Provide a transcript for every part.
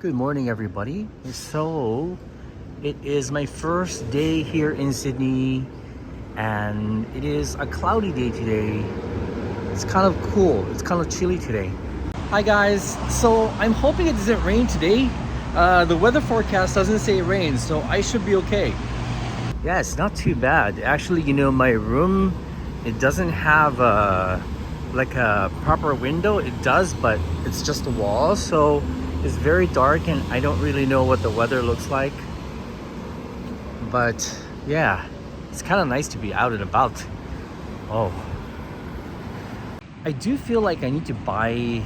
Good morning, everybody. So, it is my first day here in Sydney, and it is a cloudy day today. It's kind of cool, it's kind of chilly today. Hi, guys. So, I'm hoping it doesn't rain today. The weather forecast doesn't say it rains, so I should be okay. Yeah, it's not too bad. Actually, my room, it doesn't have like a proper window. It does, but it's just a wall, so it's very dark and I don't really know what the weather looks like. But yeah, it's kind of nice to be out and about. Oh, I do feel like I need to buy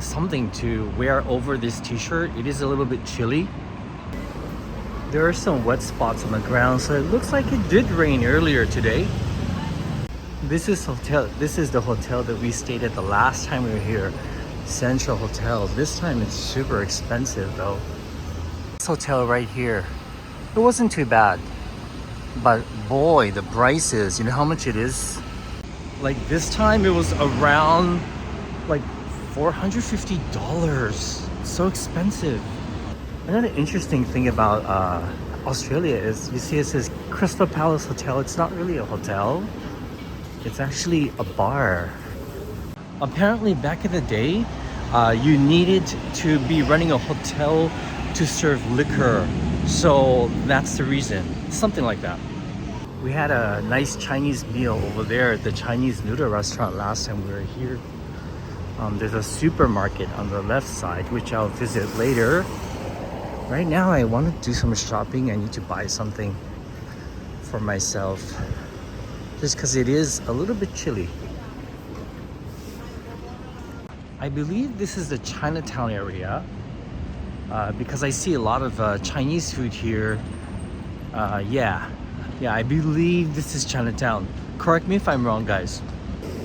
something to wear over this t-shirt. It is a little bit chilly. There are some wet spots on the ground, so it looks like it did rain earlier today. This is the hotel that we stayed at the last time we were here. Central Hotel. This time it's super expensive though. This hotel right here, it wasn't too bad. But boy, the prices, you know how much it is? Like this time it was around like $450. So expensive. Another interesting thing about Australia is you see it says Crystal Palace Hotel. It's not really a hotel. It's actually a bar. Apparently back in the day, you needed to be running a hotel to serve liquor. So that's the reason. Something like that. We had a nice Chinese meal over there at the Chinese noodle restaurant last time we were here. There's a supermarket on the left side, which I'll visit later. Right now I want to do some shopping. I need to buy something for myself. Just because it is a little bit chilly. I believe this is the Chinatown area because I see a lot of Chinese food here. Yeah, I believe this is Chinatown. Correct me if I'm wrong, guys.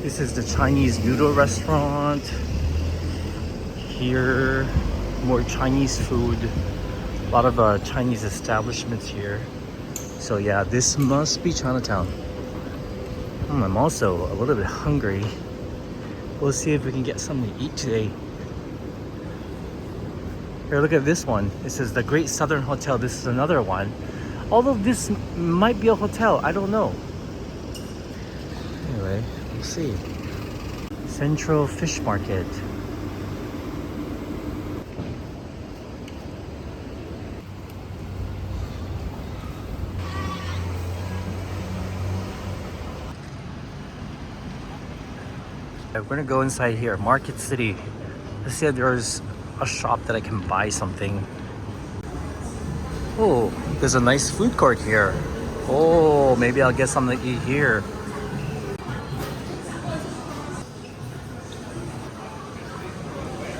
This is the Chinese noodle restaurant. Here, more Chinese food. A lot of Chinese establishments here. So yeah, this must be Chinatown. I'm also a little bit hungry. We'll see if we can get something to eat today. Here, look at this one. It says the Great Southern Hotel. This is another one. Although this might be a hotel, I don't know. Anyway, we'll see. Central Fish Market. We're gonna go inside here, Market City. Let's see if there's a shop that I can buy something. Oh, there's a nice food court here. Oh, maybe I'll get something to eat here.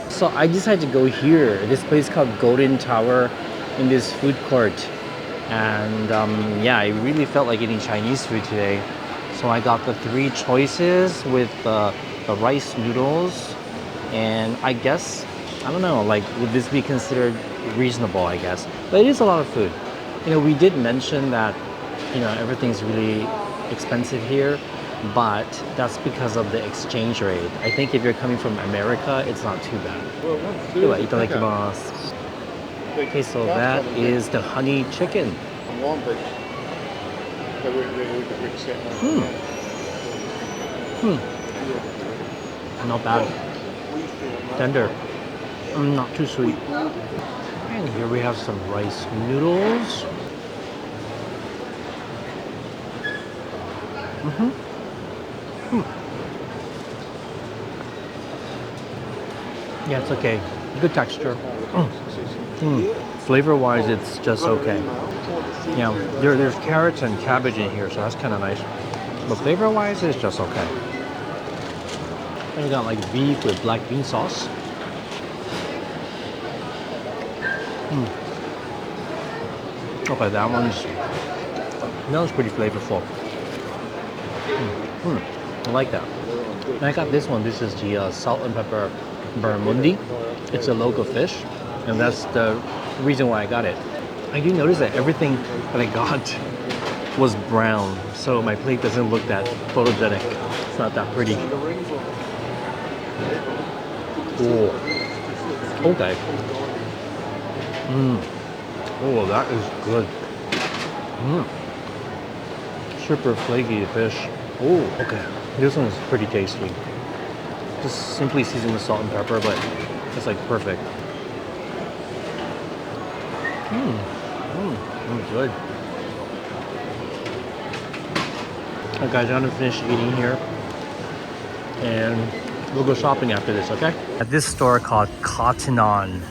So I decided to go here. This place called Golden Tower in this food court. And yeah, I really felt like eating Chinese food today. So I got the 3 choices with the rice noodles, and I guess, I don't know, like, would this be considered reasonable, I guess? But it is a lot of food. We did mention that, everything's really expensive here, but that's because of the exchange rate. I think if you're coming from America, it's not too bad. Itadakimasu. Okay, so that is the honey chicken. Not bad. Tender. Not too sweet. And here we have some rice noodles. Yeah, it's okay. Good texture. Flavor-wise, it's just okay. Yeah, there's carrots and cabbage in here, so that's kind of nice. But flavor-wise, it's just okay. And you got like beef with black bean sauce. Okay, that one's pretty flavorful. I like that. And I got this one. This is the salt and pepper barramundi. It's a local fish, and that's the reason why I got it. I do notice that everything that I got was brown, so my plate doesn't look that photogenic. It's not that pretty. Oh, okay. Mm. Oh, that is good. Mm. Super flaky fish. Oh, okay. This one is pretty tasty. Just simply seasoned with salt and pepper, but it's like perfect. Good. Alright guys, I'm gonna finish eating here and we'll go shopping after this, okay? At this store called Cotton On.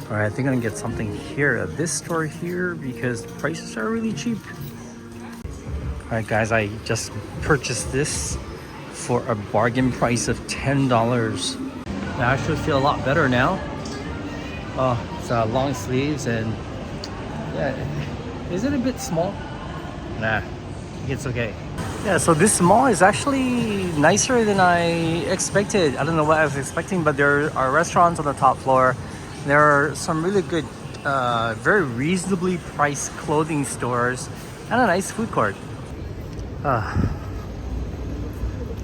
Alright, I think I'm gonna get something here at this store here because the prices are really cheap. Alright guys, I just purchased this for a bargain price of $10. I actually feel a lot better now. It's long sleeves and yeah, is it a bit small? Nah, it's okay. Yeah, so this mall is actually nicer than I expected. I don't know what I was expecting, but there are restaurants on the top floor. There are some really good, very reasonably priced clothing stores and a nice food court.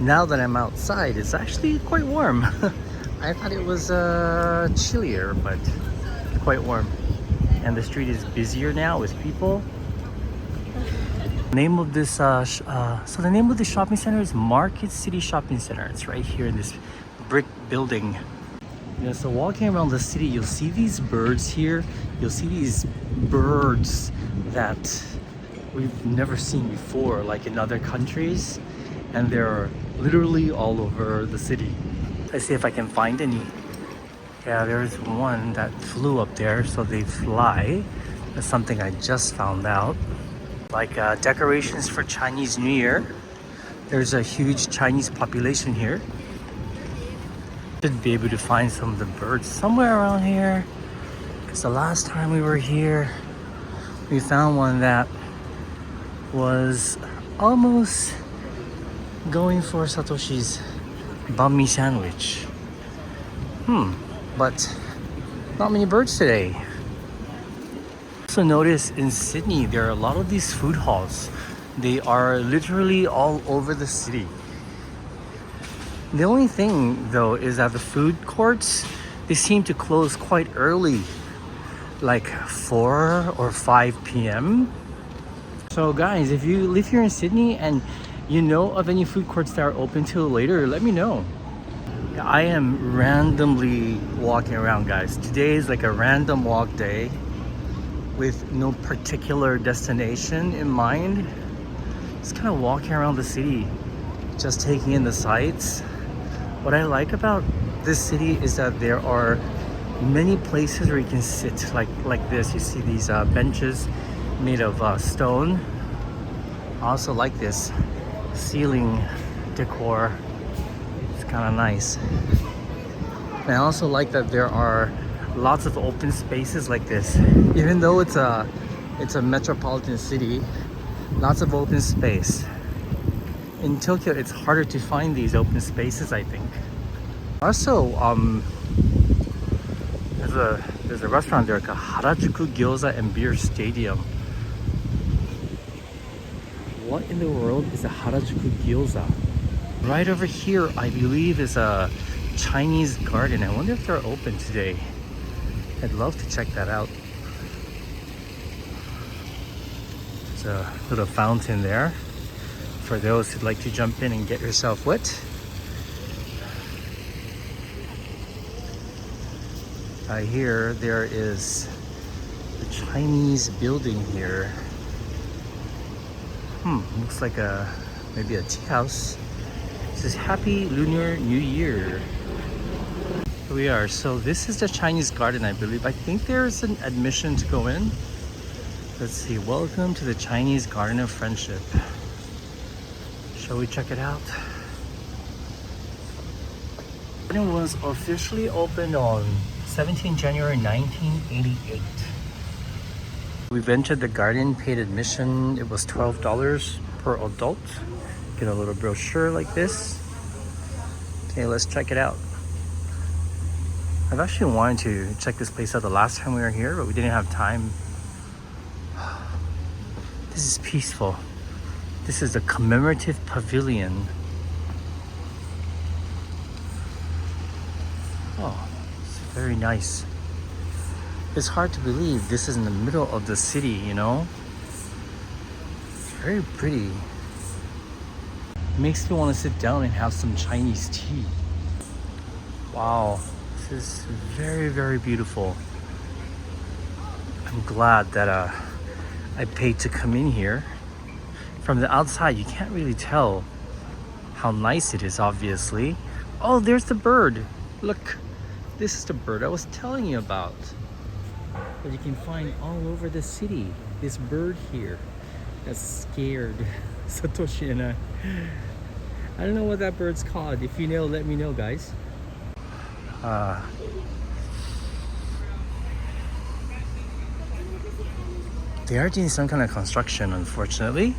Now that I'm outside, it's actually quite warm. I thought it was chillier, but quite warm. And the street is busier now with people. Name of this so the name of the shopping center is Market City Shopping Center. It's right here in this brick building. Yeah, so walking around the city, you'll see these birds here. You'll see these birds that we've never seen before, like in other countries, and they're literally all over the city. Let's see if I can find any. Yeah, there's one that flew up there, so they fly. That's something I just found out. Like decorations for Chinese New Year. There's a huge Chinese population here. Should be able to find some of the birds somewhere around here. Because the last time we were here, we found one that was almost going for Satoshi's banh mi sandwich. But not many birds today. Also notice in Sydney there are a lot of these food halls. They are literally all over the city. The only thing though is that the food courts, they seem to close quite early, like 4 or 5 p.m. So guys, if you live here in Sydney and you know of any food courts that are open till later, let me know. I am randomly walking around, guys. Today is like a random walk day with no particular destination in mind. Just kind of walking around the city, just taking in the sights. What I like about this city is that there are many places where you can sit like this. You see these benches made of stone. I also like this ceiling decor. It's kind of nice. And I also like that there are lots of open spaces like this. Even though it's a metropolitan city, lots of open space. In Tokyo, it's harder to find these open spaces, I think. Also, there's a restaurant there called Harajuku Gyoza and Beer Stadium. What in the world is a Harajuku Gyoza? Right over here, I believe, is a Chinese garden. I wonder if they're open today. I'd love to check that out. There's a little fountain there for those who'd like to jump in and get yourself wet. Here there is the Chinese building here. Looks like maybe a tea house. It says Happy Lunar New Year. Here we are. So this is the Chinese garden, I believe. I think there's an admission to go in. Let's see. Welcome to the Chinese Garden of Friendship. Shall we check it out? The garden was officially opened on 17 January 1988. We've entered the garden, paid admission. It was $12 per adult. Get a little brochure like this. Okay, let's check it out. I've actually wanted to check this place out the last time we were here, but we didn't have time. This is peaceful. This is a commemorative pavilion. Oh, it's very nice. It's hard to believe this is in the middle of the city, you know? Very pretty. It makes me want to sit down and have some Chinese tea. Wow, this is very, very beautiful. I'm glad that I paid to come in here. From the outside, you can't really tell how nice it is, obviously. Oh, there's the bird. Look, this is the bird I was telling you about. That you can find all over the city. This bird here that's scared Satoshi and I don't know what that bird's called. If you know, let me know, guys. They are doing some kind of construction, unfortunately.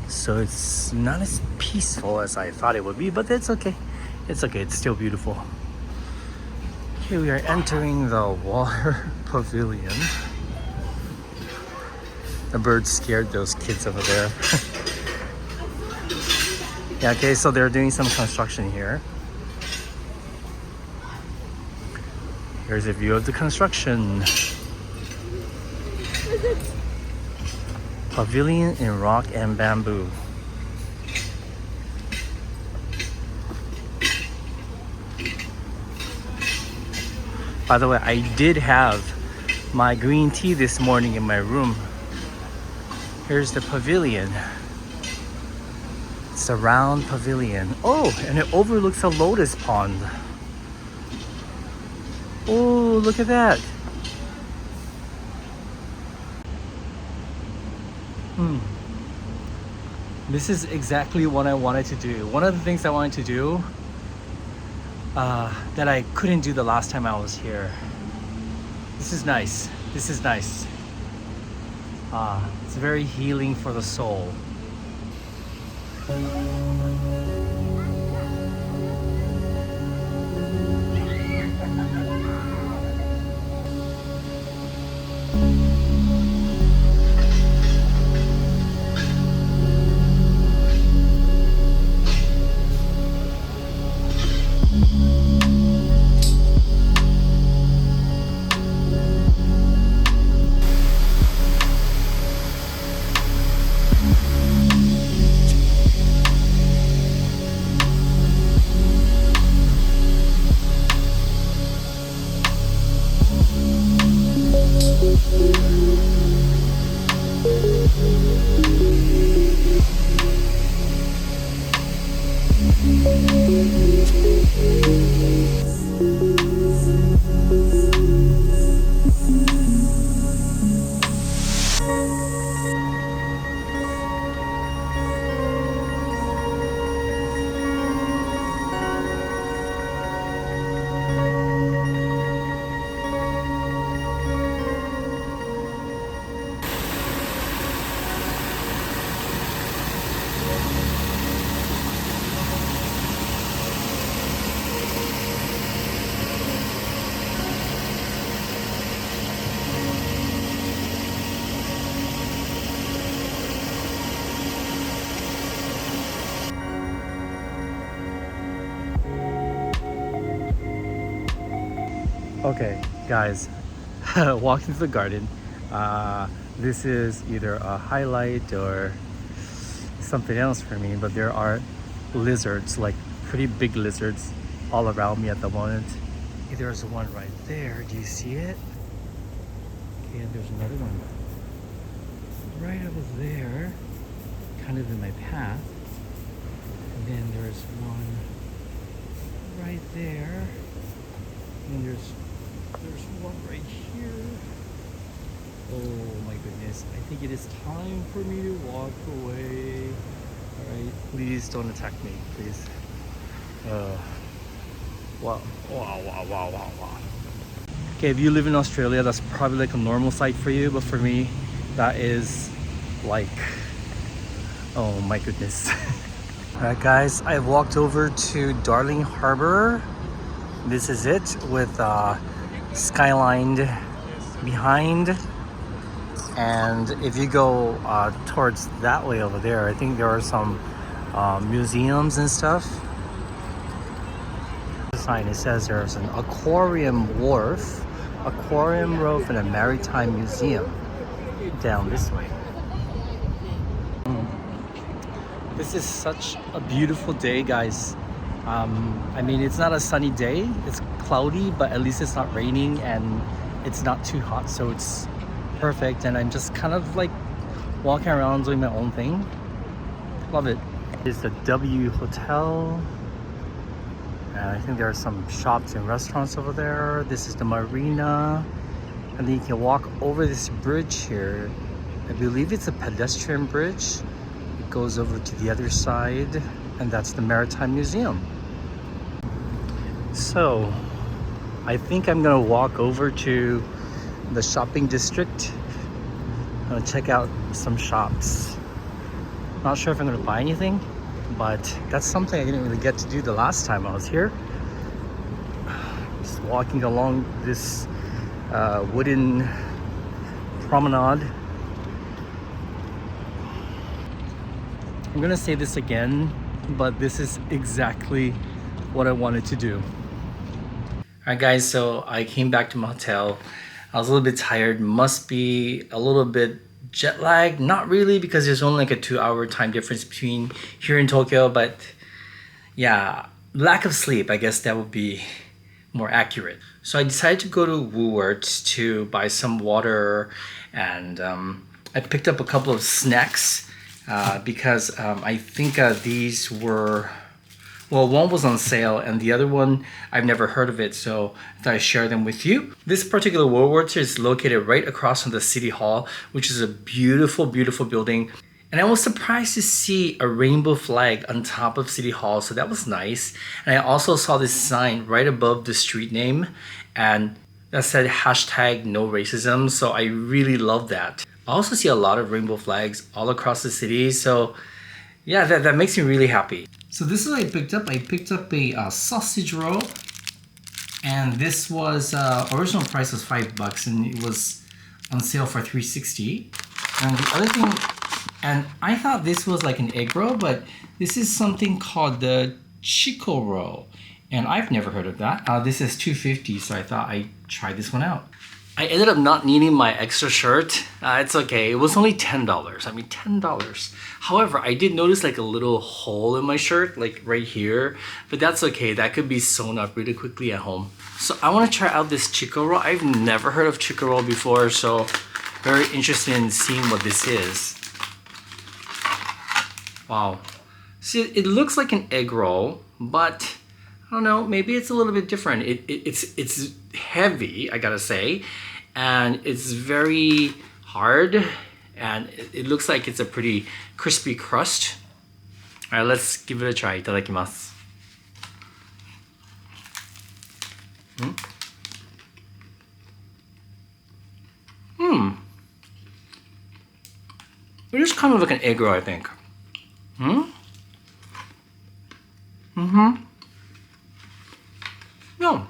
So it's not as peaceful as I thought it would be, but it's okay. It's okay, it's still beautiful. Okay, we are entering the water pavilion. The bird scared those kids over there. Yeah, okay, so they're doing some construction here. Here's a view of the construction. Pavilion in rock and bamboo. By the way, I did have my green tea this morning in my room. Here's the pavilion. It's a round pavilion. Oh, and it overlooks a lotus pond. Oh, look at that. This is exactly what I wanted to do. One of the things I wanted to do that I couldn't do the last time I was here. This is nice. This is nice. It's very healing for the soul. Okay, guys, walking through the garden. This is either a highlight or something else for me, but there are lizards, like pretty big lizards, all around me at the moment. Okay, there's one right there. Do you see it? Okay, and there's another one right over there, kind of in my path. And then there's one right there. And there's one right here. Oh my goodness. I think it is time for me to walk away. Alright, please don't attack me, please. Wow. Okay, if you live in Australia, that's probably like a normal sight for you, but for me, that is like, oh my goodness. Alright guys, I've walked over to Darling Harbour. This is it, with skyline behind. And if you go towards that way over there, I think there are some museums and stuff. sign. It says there's an aquarium wharf, aquarium roof, and a maritime museum down this way. This is such a beautiful day, guys. I mean, it's not a sunny day, it's cloudy, but at least it's not raining and it's not too hot, so it's perfect. And I'm just kind of like walking around doing my own thing. Love it. It's the W Hotel. And I think there are some shops and restaurants over there. This is the marina. And then you can walk over this bridge here. I believe it's a pedestrian bridge. It goes over to the other side, and that's the Maritime Museum. So, I think I'm gonna walk over to the shopping district. I'm gonna check out some shops. Not sure if I'm gonna buy anything, but that's something I didn't really get to do the last time I was here. Just walking along this wooden promenade. I'm gonna say this again, but this is exactly what I wanted to do. Alright guys, so I came back to my hotel. I was a little bit tired, must be a little bit jet lagged. Not really, because there's only like a 2-hour time difference between here in Tokyo, but yeah, lack of sleep, I guess that would be more accurate. So I decided to go to Woolworths to buy some water, and I picked up a couple of snacks because I think these were, well, one was on sale and the other one I've never heard of it, so I thought I'd share them with you. This particular Woolworths is located right across from the City Hall, which is a beautiful, beautiful building. And I was surprised to see a rainbow flag on top of City Hall, so that was nice. And I also saw this sign right above the street name, and that said hashtag no racism, so I really love that. I also see a lot of rainbow flags all across the city, so yeah, that makes me really happy. So this is what I picked up. I picked up a sausage roll, and this was original price was $5 and it was on sale for $3.60. And the other thing, and I thought this was like an egg roll, but this is something called the Chico roll, and I've never heard of that. This is $2.50, so I thought I'd try this one out. I ended up not needing my extra shirt. It's okay, it was only $10. I mean, $10. However, I did notice like a little hole in my shirt, like right here, but that's okay. That could be sewn up really quickly at home. So I want to try out this Chico roll. I've never heard of Chico roll before, so very interested in seeing what this is. Wow. See, it looks like an egg roll, but I don't know, maybe it's a little bit different. It's heavy, I gotta say, and it's very hard, and it looks like it's a pretty crispy crust. All right, let's give it a try. Itadakimasu. It is kind of like an egg roll, I think. No.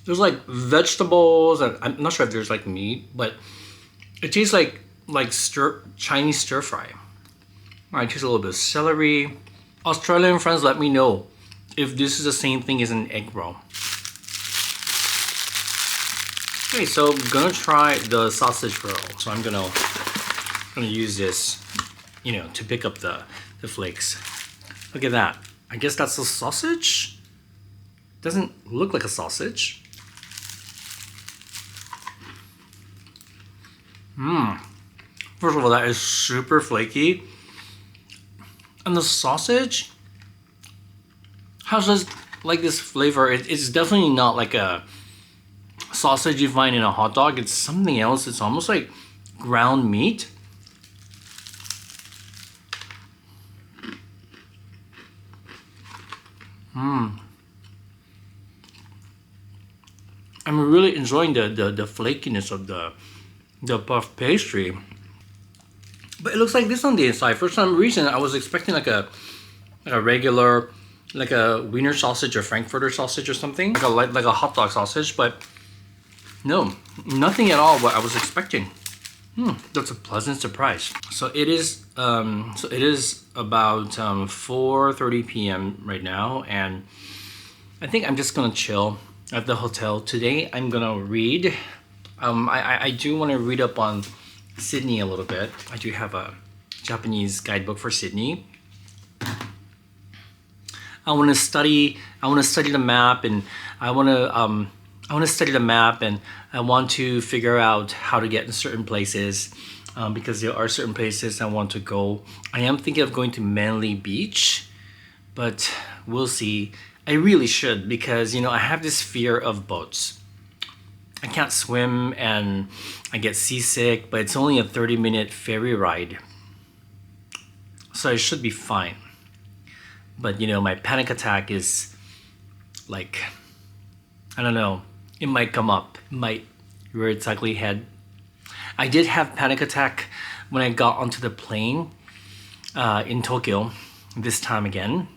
There's like vegetables, and I'm not sure if there's like meat, but it tastes like Chinese stir fry. I taste a little bit of celery. Australian friends, let me know if this is the same thing as an egg roll. Okay, so I'm gonna try the sausage roll. So I'm gonna use this, you know, to pick up the flakes. Look at that. I guess that's a sausage? Doesn't look like a sausage. First of all, that is super flaky. And the sausage has this flavor. It's definitely not like a sausage you find in a hot dog. It's something else. It's almost like ground meat. I'm really enjoying the flakiness of the puff pastry. But it looks like this on the inside. For some reason, I was expecting like a regular, like a Wiener sausage or Frankfurter sausage or something, like a hot dog sausage. But no, nothing at all what I was expecting. That's a pleasant surprise. So it is about 4:30 p.m. right now, and I think I'm just gonna chill at the hotel today. I'm gonna read. I do want to read up on Sydney a little bit. I do have a Japanese guidebook for Sydney. I want to study the map, and I want to study the map, and I want to figure out how to get in certain places, because there are certain places I want to go. I am thinking of going to Manly Beach, but we'll see. I really should, because I have this fear of boats. I can't swim and I get seasick, but it's only a 30-minute ferry ride, so I should be fine. But my panic attack is like, I don't know, it might come up, it might rear its ugly head. I did have panic attack when I got onto the plane in Tokyo this time again,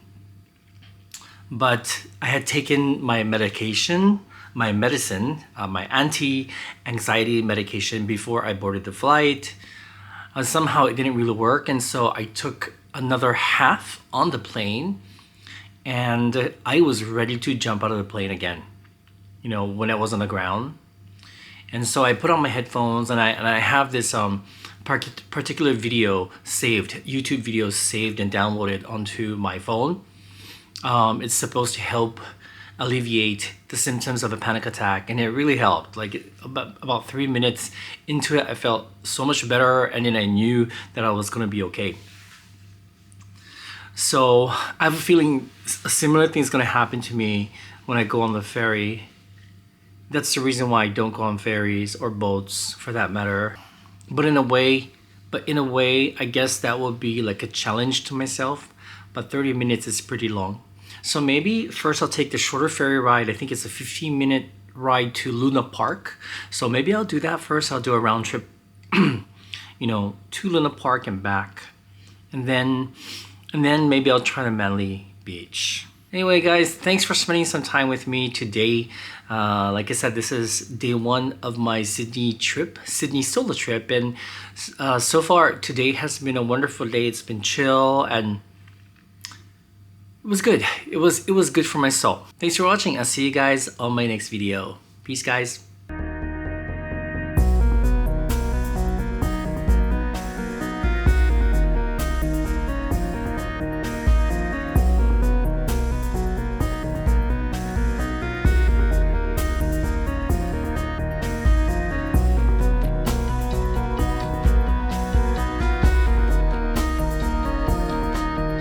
but I had taken my medicine, my anti-anxiety medication before I boarded the flight. Somehow it didn't really work, and so I took another half on the plane, and I was ready to jump out of the plane again, when I was on the ground. And so I put on my headphones, and I have this particular video saved, YouTube video saved and downloaded onto my phone. It's supposed to help alleviate the symptoms of a panic attack, and it really helped. Like about 3 minutes into it, I felt so much better, and then I knew that I was gonna be okay. So I have a feeling a similar thing is gonna happen to me when I go on the ferry. That's the reason why I don't go on ferries or boats, for that matter. But in a way, I guess that will be like a challenge to myself. But 30 minutes is pretty long. So maybe first I'll take the shorter ferry ride. I think it's a 15-minute ride to Luna Park. So maybe I'll do that first. I'll do a round trip, to Luna Park and back. And then maybe I'll try the Manly Beach. Anyway, guys, thanks for spending some time with me today. Like I said, this is day 1 of my Sydney solo trip. And so far, today has been a wonderful day. It's been chill, and it was good. It was good for my soul. Thanks for watching. I'll see you guys on my next video. Peace, guys.